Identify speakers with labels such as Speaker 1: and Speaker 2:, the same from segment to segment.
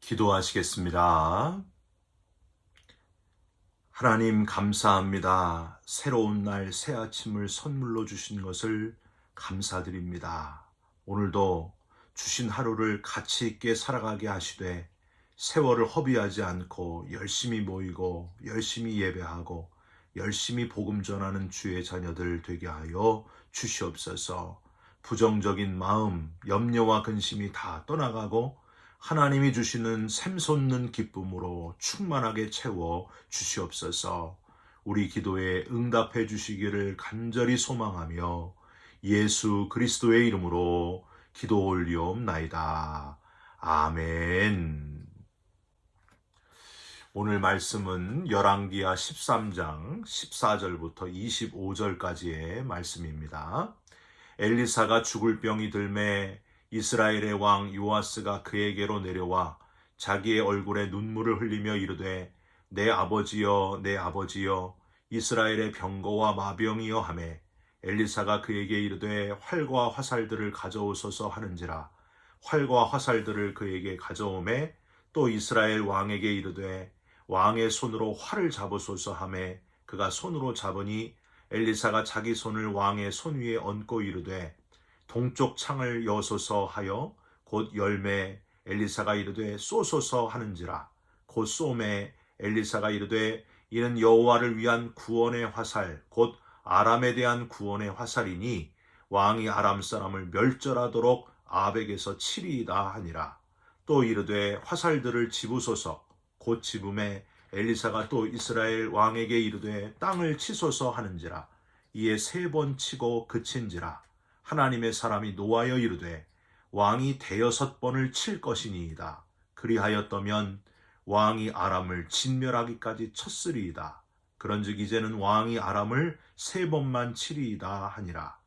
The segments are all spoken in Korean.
Speaker 1: 기도하시겠습니다. 하나님 감사합니다. 새로운 날 새 아침을 선물로 주신 것을 감사드립니다. 오늘도 주신 하루를 가치 있게 살아가게 하시되 세월을 허비하지 않고 열심히 모이고 열심히 예배하고 열심히 복음 전하는 주의 자녀들 되게 하여 주시옵소서. 부정적인 마음, 염려와 근심이 다 떠나가고 하나님이 주시는 샘솟는 기쁨으로 충만하게 채워 주시옵소서. 우리 기도에 응답해 주시기를 간절히 소망하며 예수 그리스도의 이름으로 기도 올리옵나이다. 아멘. 오늘 말씀은 열왕기하 13장 14절부터 25절까지의 말씀입니다. 엘리사가 죽을 병이 들매 이스라엘의 왕 요아스가 그에게로 내려와 자기의 얼굴에 눈물을 흘리며 이르되 내 아버지여 내 아버지여 이스라엘의 병거와 마병이여 하매 엘리사가 그에게 이르되 활과 화살들을 가져오소서 하는지라. 활과 화살들을 그에게 가져오매 또 이스라엘 왕에게 이르되 왕의 손으로 활을 잡으소서 하매 그가 손으로 잡으니 엘리사가 자기 손을 왕의 손 위에 얹고 이르되 동쪽 창을 여소서 하여 곧 열매 엘리사가 이르되 쏘소서 하는지라. 곧 쏘매 엘리사가 이르되 이는 여호와를 위한 구원의 화살 곧 아람에 대한 구원의 화살이니 왕이 아람 사람을 멸절하도록 아벡에서 치리이다 하니라. 또 이르되 화살들을 집으소서. 곧 집음에 엘리사가 또 이스라엘 왕에게 이르되 땅을 치소서 하는지라. 이에 3번 치고 그친지라. 하나님의 사람이 노하여 이르되 왕이 6번을 칠 것이니이다. 그리하였더면 왕이 아람을 진멸하기까지 쳤으리이다. 그런즉 이제는 왕이 아람을 3번만 치리이다 하니라.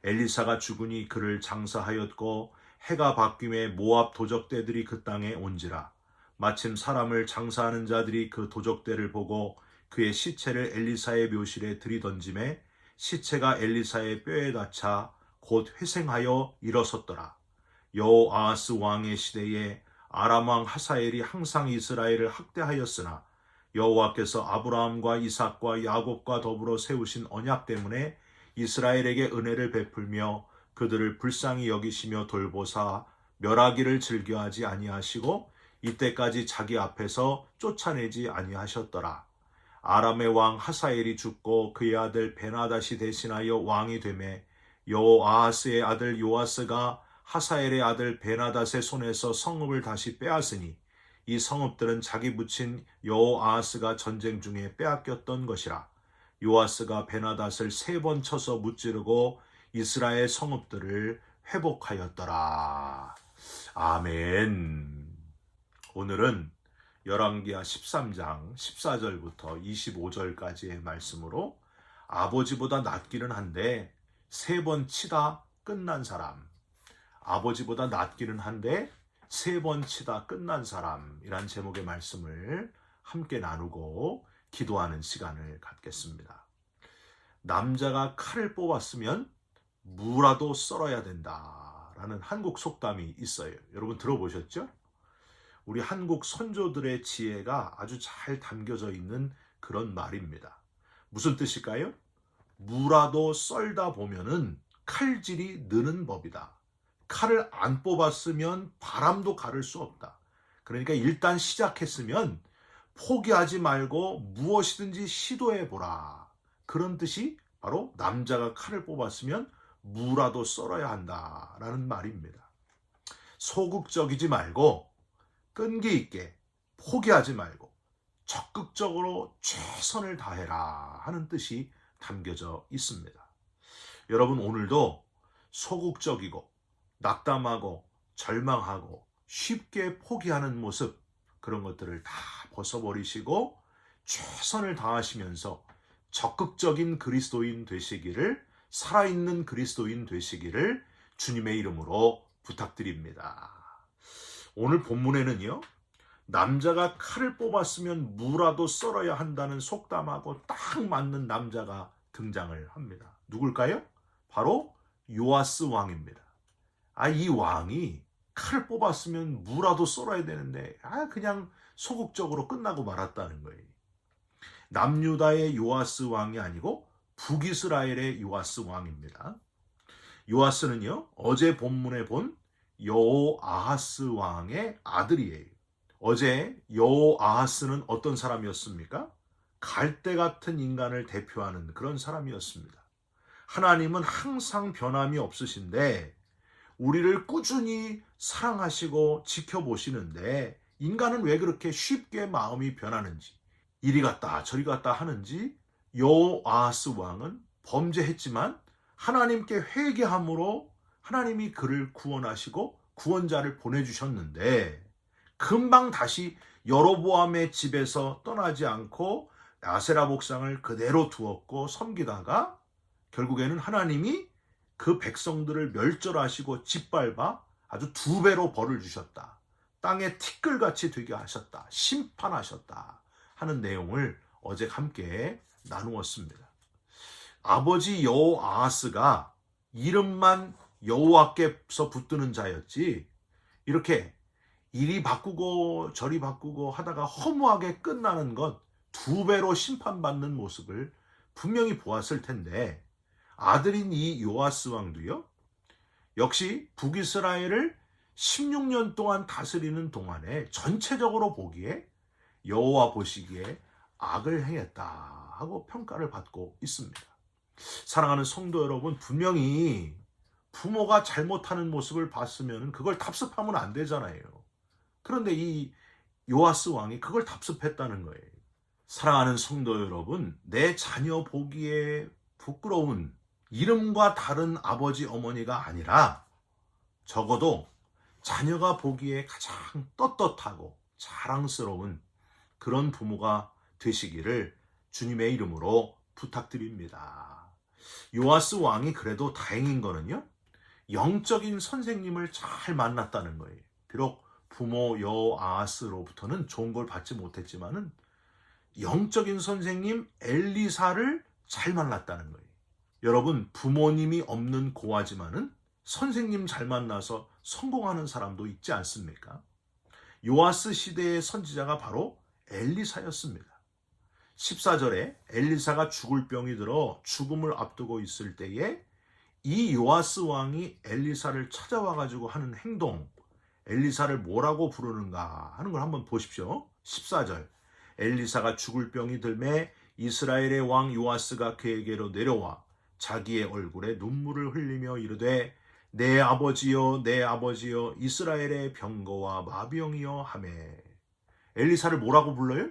Speaker 1: 엘리사가 죽으니 그를 장사하였고 해가 바뀜에 모압 도적대들이 그 땅에 온지라. 마침 사람을 장사하는 자들이 그 도적대를 보고 그의 시체를 엘리사의 묘실에 들이던짐에 시체가 엘리사의 뼈에 닿자 곧 회생하여 일어섰더라. 여호아하스 왕의 시대에 아람 왕 하사엘이 항상 이스라엘을 학대하였으나 여호와께서 아브라함과 이삭과 야곱과 더불어 세우신 언약 때문에 이스라엘에게 은혜를 베풀며 그들을 불쌍히 여기시며 돌보사 멸하기를 즐겨하지 아니하시고 이때까지 자기 앞에서 쫓아내지 아니하셨더라. 아람의 왕 하사엘이 죽고 그의 아들 베나닷이 대신하여 왕이 되매 여호아하스의 아들 요아스가 하사엘의 아들 베나닷의 손에서 성읍을 다시 빼앗으니 이 성읍들은 자기 부친 여호아하스가 전쟁 중에 빼앗겼던 것이라. 요아스가 베나닷을 3번 쳐서 무찌르고 이스라엘 성읍들을 회복하였더라. 아멘. 오늘은 열왕기하 13장 14절부터 25절까지의 말씀으로 아버지보다 낫기는 한데 3번 치다 끝난 사람, 아버지보다 낫기는 한데 3번 치다 끝난 사람이란 제목의 말씀을 함께 나누고 기도하는 시간을 갖겠습니다. 남자가 칼을 뽑았으면 무라도 썰어야 된다라는 한국 속담이 있어요. 여러분 들어보셨죠? 우리 한국 선조들의 지혜가 아주 잘 담겨져 있는 그런 말입니다. 무슨 뜻일까요? 무라도 썰다 보면은 칼질이 느는 법이다. 칼을 안 뽑았으면 바람도 가를 수 없다. 그러니까 일단 시작했으면 포기하지 말고 무엇이든지 시도해보라. 그런 뜻이 바로 남자가 칼을 뽑았으면 무라도 썰어야 한다라는 말입니다. 소극적이지 말고 끈기 있게 포기하지 말고 적극적으로 최선을 다해라 하는 뜻이 담겨져 있습니다. 여러분 오늘도 소극적이고 낙담하고 절망하고 쉽게 포기하는 모습 그런 것들을 다 벗어버리시고 최선을 다하시면서 적극적인 그리스도인 되시기를 살아있는 그리스도인 되시기를 주님의 이름으로 부탁드립니다. 오늘 본문에는요. 남자가 칼을 뽑았으면 무라도 썰어야 한다는 속담하고 딱 맞는 남자가 등장을 합니다. 누굴까요? 바로 요아스 왕입니다. 이 왕이 칼을 뽑았으면 무라도 썰어야 되는데 그냥 소극적으로 끝나고 말았다는 거예요. 남유다의 요아스 왕이 아니고 북이스라엘의 요아스 왕입니다. 요아스는요, 어제 본문에 본 여호아하스 왕의 아들이에요. 어제 여호아하스는 어떤 사람이었습니까? 갈대 같은 인간을 대표하는 그런 사람이었습니다. 하나님은 항상 변함이 없으신데 우리를 꾸준히 사랑하시고 지켜보시는데 인간은 왜 그렇게 쉽게 마음이 변하는지, 이리 갔다 저리 갔다 하는지 여호아하스 왕은 범죄했지만 하나님께 회개함으로 하나님이 그를 구원하시고 구원자를 보내주셨는데 금방 다시 여로보암의 집에서 떠나지 않고 아세라 목상을 그대로 두었고 섬기다가 결국에는 하나님이 그 백성들을 멸절하시고 짓밟아 아주 2배로 벌을 주셨다. 땅에 티끌같이 되게 하셨다. 심판하셨다. 하는 내용을 어제 함께 나누었습니다. 아버지 여호아하스가 이름만 여호와께서 붙드는 자였지 이렇게 이리 바꾸고 저리 바꾸고 하다가 허무하게 끝나는 것 2배로 심판받는 모습을 분명히 보았을 텐데 아들인 이 요아스 왕도요 역시 북이스라엘을 16년 동안 다스리는 동안에 전체적으로 보기에 여호와 보시기에 악을 행했다 하고 평가를 받고 있습니다. 사랑하는 성도 여러분, 분명히 부모가 잘못하는 모습을 봤으면 그걸 답습하면 안 되잖아요. 그런데 이 요아스 왕이 그걸 답습했다는 거예요. 사랑하는 성도 여러분, 내 자녀 보기에 부끄러운 이름과 다른 아버지 어머니가 아니라 적어도 자녀가 보기에 가장 떳떳하고 자랑스러운 그런 부모가 되시기를 주님의 이름으로 부탁드립니다. 요아스 왕이 그래도 다행인 거는요, 영적인 선생님을 잘 만났다는 거예요. 비록 부모 여호아하스로부터는 좋은 걸 받지 못했지만은 영적인 선생님 엘리사를 잘 만났다는 거예요. 여러분, 부모님이 없는 고아지만은 선생님 잘 만나서 성공하는 사람도 있지 않습니까? 요아스 시대의 선지자가 바로 엘리사였습니다. 14절에 엘리사가 죽을 병이 들어 죽음을 앞두고 있을 때에 이 요아스 왕이 엘리사를 찾아와가지고 하는 행동, 엘리사를 뭐라고 부르는가 하는 걸 한번 보십시오. 14절, 엘리사가 죽을 병이 들매 이스라엘의 왕 요아스가 그에게로 내려와 자기의 얼굴에 눈물을 흘리며 이르되 내 아버지여 내 아버지여 이스라엘의 병거와 마병이여 하매. 엘리사를 뭐라고 불러요?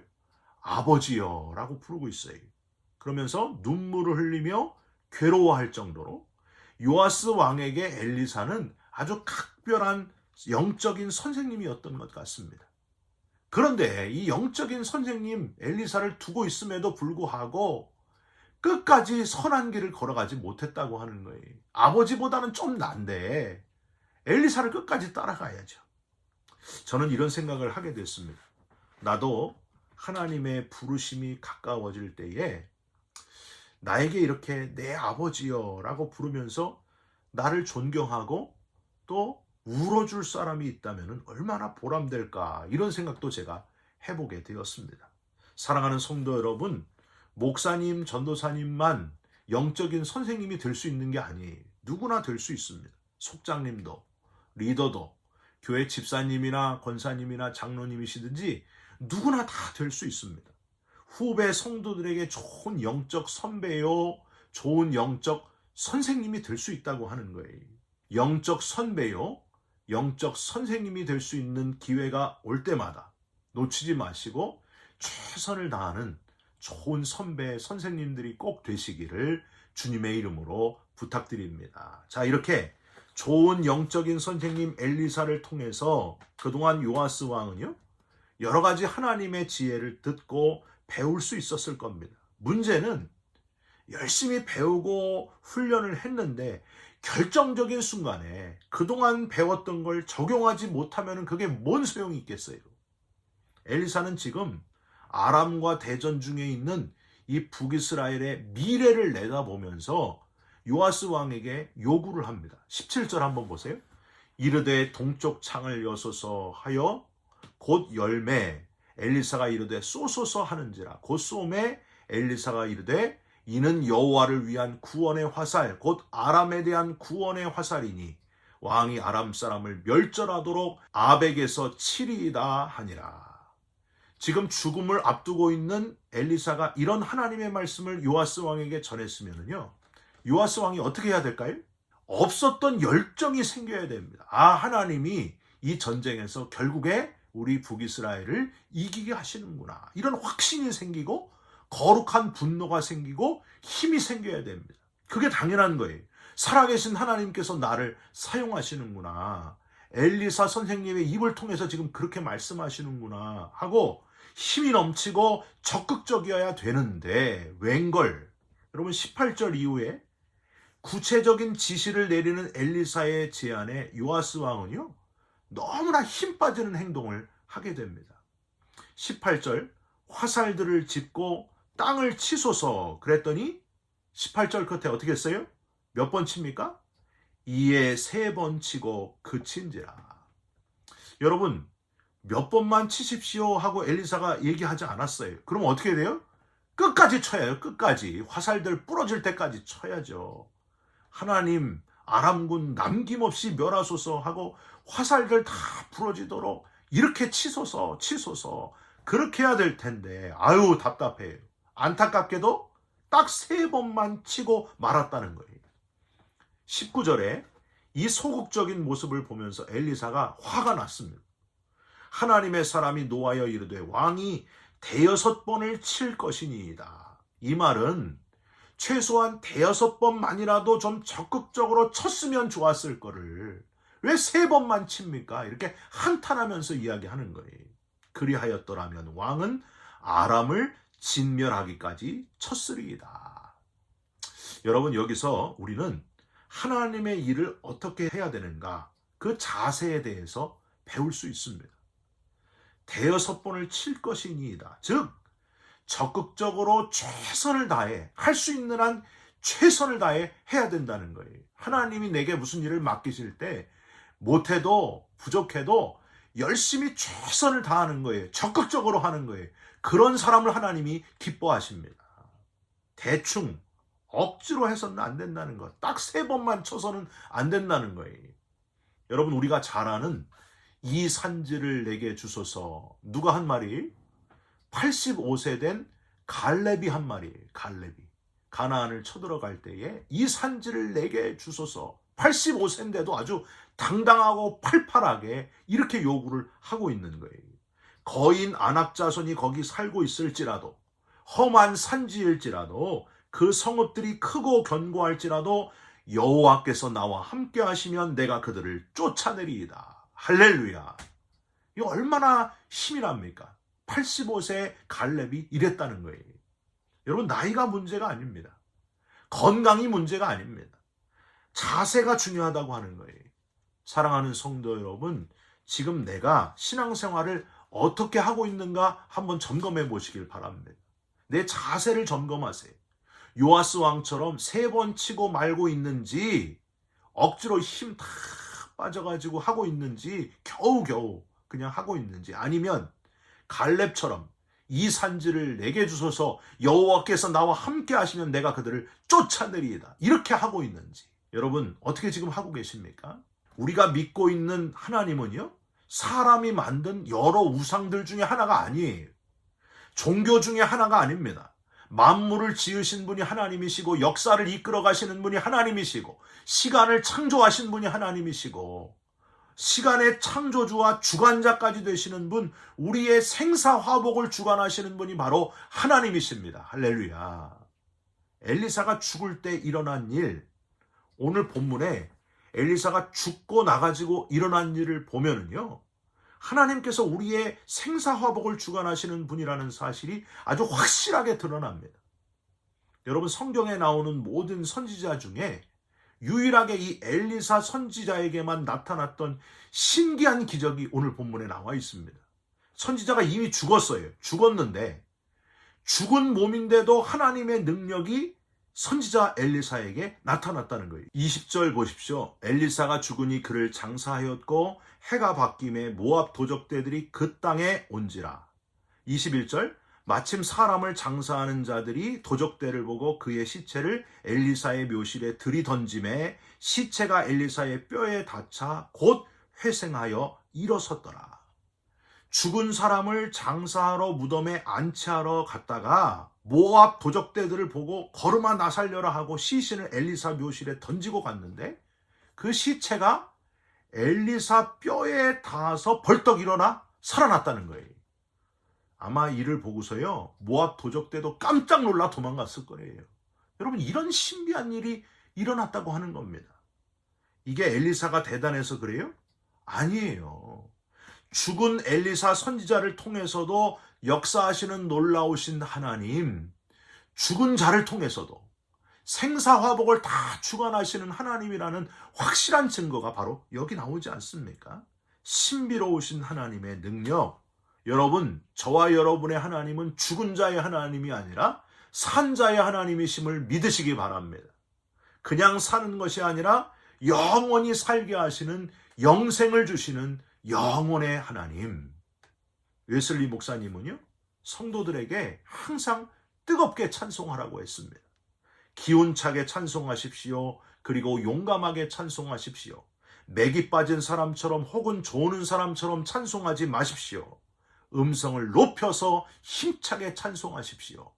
Speaker 1: 아버지여 라고 부르고 있어요. 그러면서 눈물을 흘리며 괴로워할 정도로 요아스 왕에게 엘리사는 아주 각별한 영적인 선생님이었던 것 같습니다. 그런데 이 영적인 선생님 엘리사를 두고 있음에도 불구하고 끝까지 선한 길을 걸어가지 못했다고 하는 거예요. 아버지보다는 좀 난데 엘리사를 끝까지 따라가야죠. 저는 이런 생각을 하게 됐습니다. 나도 하나님의 부르심이 가까워질 때에 나에게 이렇게 내 아버지여 라고 부르면서 나를 존경하고 또 울어줄 사람이 있다면 얼마나 보람될까, 이런 생각도 제가 해보게 되었습니다. 사랑하는 성도 여러분, 목사님, 전도사님만 영적인 선생님이 될 수 있는 게 아니에요. 누구나 될 수 있습니다. 속장님도, 리더도, 교회 집사님이나 권사님이나 장로님이시든지 누구나 다 될 수 있습니다. 후배 성도들에게 좋은 영적 선배요, 좋은 영적 선생님이 될 수 있다고 하는 거예요. 영적 선배요, 영적 선생님이 될 수 있는 기회가 올 때마다 놓치지 마시고 최선을 다하는 좋은 선배, 선생님들이 꼭 되시기를 주님의 이름으로 부탁드립니다. 자, 이렇게 좋은 영적인 선생님 엘리사를 통해서 그동안 요아스 왕은요, 여러 가지 하나님의 지혜를 듣고 배울 수 있었을 겁니다. 문제는 열심히 배우고 훈련을 했는데 결정적인 순간에 그동안 배웠던 걸 적용하지 못하면 그게 뭔 소용이 있겠어요? 엘리사는 지금 아람과 대전 중에 있는 이 북이스라엘의 미래를 내다보면서 요아스 왕에게 요구를 합니다. 17절 한번 보세요. 이르되 동쪽 창을 여소서 하여 곧 열매. 엘리사가 이르되 쏘소서 하는지라. 곧 쏘매 엘리사가 이르되 이는 여호와를 위한 구원의 화살 곧 아람에 대한 구원의 화살이니 왕이 아람 사람을 멸절하도록 아벡에서 치리이다 하니라. 지금 죽음을 앞두고 있는 엘리사가 이런 하나님의 말씀을 요아스 왕에게 전했으면요, 요아스 왕이 어떻게 해야 될까요? 없었던 열정이 생겨야 됩니다. 아, 하나님이 이 전쟁에서 결국에 우리 북이스라엘을 이기게 하시는구나. 이런 확신이 생기고 거룩한 분노가 생기고 힘이 생겨야 됩니다. 그게 당연한 거예요. 살아계신 하나님께서 나를 사용하시는구나. 엘리사 선생님의 입을 통해서 지금 그렇게 말씀하시는구나 하고 힘이 넘치고 적극적이어야 되는데 웬걸. 여러분 18절 이후에 구체적인 지시를 내리는 엘리사의 제안에 요아스 왕은요, 너무나 힘 빠지는 행동을 하게 됩니다. 18절 화살들을 짚고 땅을 치소서 그랬더니 18절 끝에 어떻게 했어요? 몇 번 칩니까? 이에 3번 치고 그친지라. 여러분 몇 번만 치십시오 하고 엘리사가 얘기하지 않았어요. 그럼 어떻게 돼요? 끝까지 쳐야 해요. 끝까지. 화살들 부러질 때까지 쳐야죠. 하나님 아람군 남김없이 멸하소서 하고 화살들 다 부러지도록 이렇게 치소서 그렇게 해야 될 텐데 아유 답답해요. 안타깝게도 딱 3번만 치고 말았다는 거예요. 19절에 이 소극적인 모습을 보면서 엘리사가 화가 났습니다. 하나님의 사람이 노하여 이르되 왕이 5번을 칠 것이니이다. 이 말은 최소한 5번만이라도 좀 적극적으로 쳤으면 좋았을 거를 왜 3번만 칩니까? 이렇게 한탄하면서 이야기하는 거예요. 그리하였더라면 왕은 아람을 진멸하기까지 쳤으리이다. 여러분 여기서 우리는 하나님의 일을 어떻게 해야 되는가 그 자세에 대해서 배울 수 있습니다. 5번을 칠 것이니이다. 즉 적극적으로 최선을 다해 할 수 있는 한 최선을 다해 해야 된다는 거예요. 하나님이 내게 무슨 일을 맡기실 때 못해도 부족해도 열심히 최선을 다하는 거예요. 적극적으로 하는 거예요. 그런 사람을 하나님이 기뻐하십니다. 대충 억지로 해서는 안 된다는 것. 딱 3번만 쳐서는 안 된다는 거예요. 여러분 우리가 잘 아는 이 산지를 내게 주소서. 누가 한 말이? 85세 된 갈렙이 한 말이에요. 갈렙이. 가나안을 쳐들어갈 때에 이 산지를 내게 주소서. 85세인데도 아주 당당하고 팔팔하게 이렇게 요구를 하고 있는 거예요. 거인 아낙 자손이 거기 살고 있을지라도 험한 산지일지라도 그 성읍들이 크고 견고할지라도 여호와께서 나와 함께 하시면 내가 그들을 쫓아내리이다. 할렐루야. 이 얼마나 힘이랍니까? 85세 갈렙이 이랬다는 거예요. 여러분 나이가 문제가 아닙니다. 건강이 문제가 아닙니다. 자세가 중요하다고 하는 거예요. 사랑하는 성도 여러분, 지금 내가 신앙생활을 어떻게 하고 있는가 한번 점검해 보시길 바랍니다. 내 자세를 점검하세요. 요아스 왕처럼 3번 치고 말고 있는지 억지로 힘 다 빠져가지고 하고 있는지 겨우겨우 그냥 하고 있는지 아니면 갈렙처럼 이 산지를 내게 주소서 여호와께서 나와 함께 하시면 내가 그들을 쫓아내리이다. 이렇게 하고 있는지 여러분 어떻게 지금 하고 계십니까? 우리가 믿고 있는 하나님은요 사람이 만든 여러 우상들 중에 하나가 아니에요. 종교 중에 하나가 아닙니다. 만물을 지으신 분이 하나님이시고 역사를 이끌어 가시는 분이 하나님이시고 시간을 창조하신 분이 하나님이시고 시간의 창조주와 주관자까지 되시는 분, 우리의 생사화복을 주관하시는 분이 바로 하나님이십니다. 할렐루야. 엘리사가 죽을 때 일어난 일, 오늘 본문에 엘리사가 죽고 나가지고 일어난 일을 보면은요, 하나님께서 우리의 생사화복을 주관하시는 분이라는 사실이 아주 확실하게 드러납니다. 여러분 성경에 나오는 모든 선지자 중에 유일하게 이 엘리사 선지자에게만 나타났던 신기한 기적이 오늘 본문에 나와 있습니다. 선지자가 이미 죽었어요. 죽었는데 죽은 몸인데도 하나님의 능력이 선지자 엘리사에게 나타났다는 거예요. 20절 보십시오. 엘리사가 죽으니 그를 장사하였고 해가 바뀜에 모압 도적대들이 그 땅에 온지라. 21절 마침 사람을 장사하는 자들이 도적대를 보고 그의 시체를 엘리사의 묘실에 들이던짐에 시체가 엘리사의 뼈에 닿자 곧 회생하여 일어섰더라. 죽은 사람을 장사하러 무덤에 안치하러 갔다가 모압 도적대들을 보고 걸음아 나 살려라 하고 시신을 엘리사 묘실에 던지고 갔는데 그 시체가 엘리사 뼈에 닿아서 벌떡 일어나 살아났다는 거예요. 아마 이를 보고서요 모압 도적대도 깜짝 놀라 도망갔을 거예요. 여러분, 이런 신비한 일이 일어났다고 하는 겁니다. 이게 엘리사가 대단해서 그래요? 아니에요. 죽은 엘리사 선지자를 통해서도 역사하시는 놀라우신 하나님, 죽은 자를 통해서도 생사화복을 다 주관하시는 하나님이라는 확실한 증거가 바로 여기 나오지 않습니까? 신비로우신 하나님의 능력. 여러분, 저와 여러분의 하나님은 죽은 자의 하나님이 아니라 산 자의 하나님이심을 믿으시기 바랍니다. 그냥 사는 것이 아니라 영원히 살게 하시는, 영생을 주시는 영혼의 하나님. 웨슬리 목사님은요, 성도들에게 항상 뜨겁게 찬송하라고 했습니다. 기운차게 찬송하십시오. 그리고 용감하게 찬송하십시오. 맥이 빠진 사람처럼 혹은 조는 사람처럼 찬송하지 마십시오. 음성을 높여서 힘차게 찬송하십시오.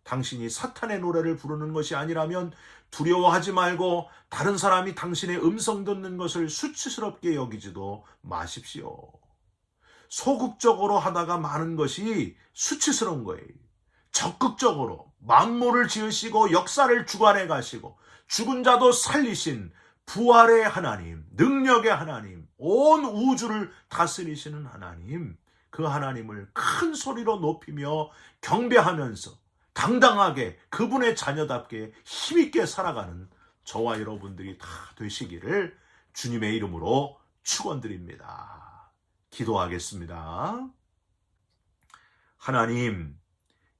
Speaker 1: 당신이 사탄의 노래를 부르는 것이 아니라면 두려워하지 말고 다른 사람이 당신의 음성 듣는 것을 수치스럽게 여기지도 마십시오. 소극적으로 하다가 많은 것이 수치스러운 거예요. 적극적으로 만물을 지으시고 역사를 주관해 가시고 죽은 자도 살리신 부활의 하나님, 능력의 하나님, 온 우주를 다스리시는 하나님, 그 하나님을 큰 소리로 높이며 경배하면서 당당하게 그분의 자녀답게 힘있게 살아가는 저와 여러분들이 다 되시기를 주님의 이름으로 축원드립니다. 기도하겠습니다. 하나님,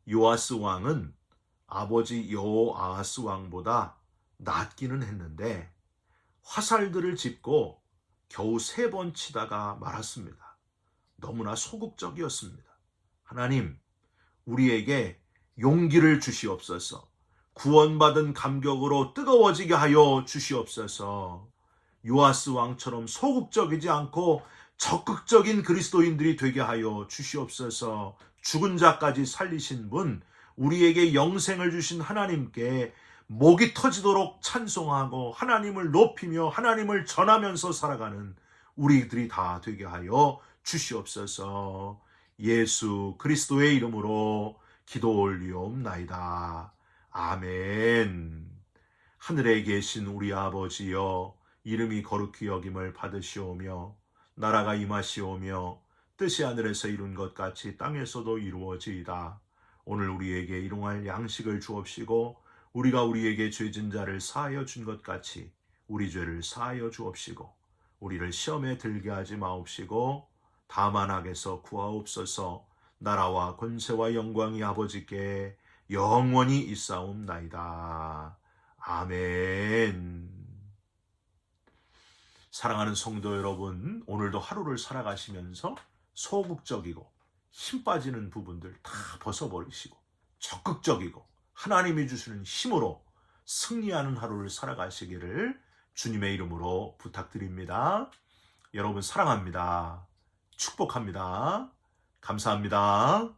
Speaker 1: 요아스 왕은 아버지 여호아하스 왕보다 낫기는 했는데 화살들을 짚고 겨우 3번 치다가 말았습니다. 너무나 소극적이었습니다. 하나님, 우리에게 용기를 주시옵소서. 구원받은 감격으로 뜨거워지게 하여 주시옵소서. 요아스 왕처럼 소극적이지 않고 적극적인 그리스도인들이 되게 하여 주시옵소서. 죽은 자까지 살리신 분, 우리에게 영생을 주신 하나님께 목이 터지도록 찬송하고 하나님을 높이며 하나님을 전하면서 살아가는 우리들이 다 되게 하여 주시옵소서. 예수 그리스도의 이름으로 기도 올리옵나이다. 아멘. 하늘에 계신 우리 아버지여, 이름이 거룩히 여김을 받으시오며 나라가 임하시오며 뜻이 하늘에서 이룬 것 같이 땅에서도 이루어지이다. 오늘 우리에게 일용할 양식을 주옵시고 우리가 우리에게 죄진 자를 사하여 준 것 같이 우리 죄를 사하여 주옵시고 우리를 시험에 들게 하지 마옵시고 다만 악에서 구하옵소서. 나라와 권세와 영광이 아버지께 영원히 있사옵나이다. 아멘. 사랑하는 성도 여러분, 오늘도 하루를 살아가시면서 소극적이고 힘 빠지는 부분들 다 벗어버리시고 적극적이고 하나님이 주시는 힘으로 승리하는 하루를 살아가시기를 주님의 이름으로 부탁드립니다. 여러분 사랑합니다. 축복합니다. 감사합니다.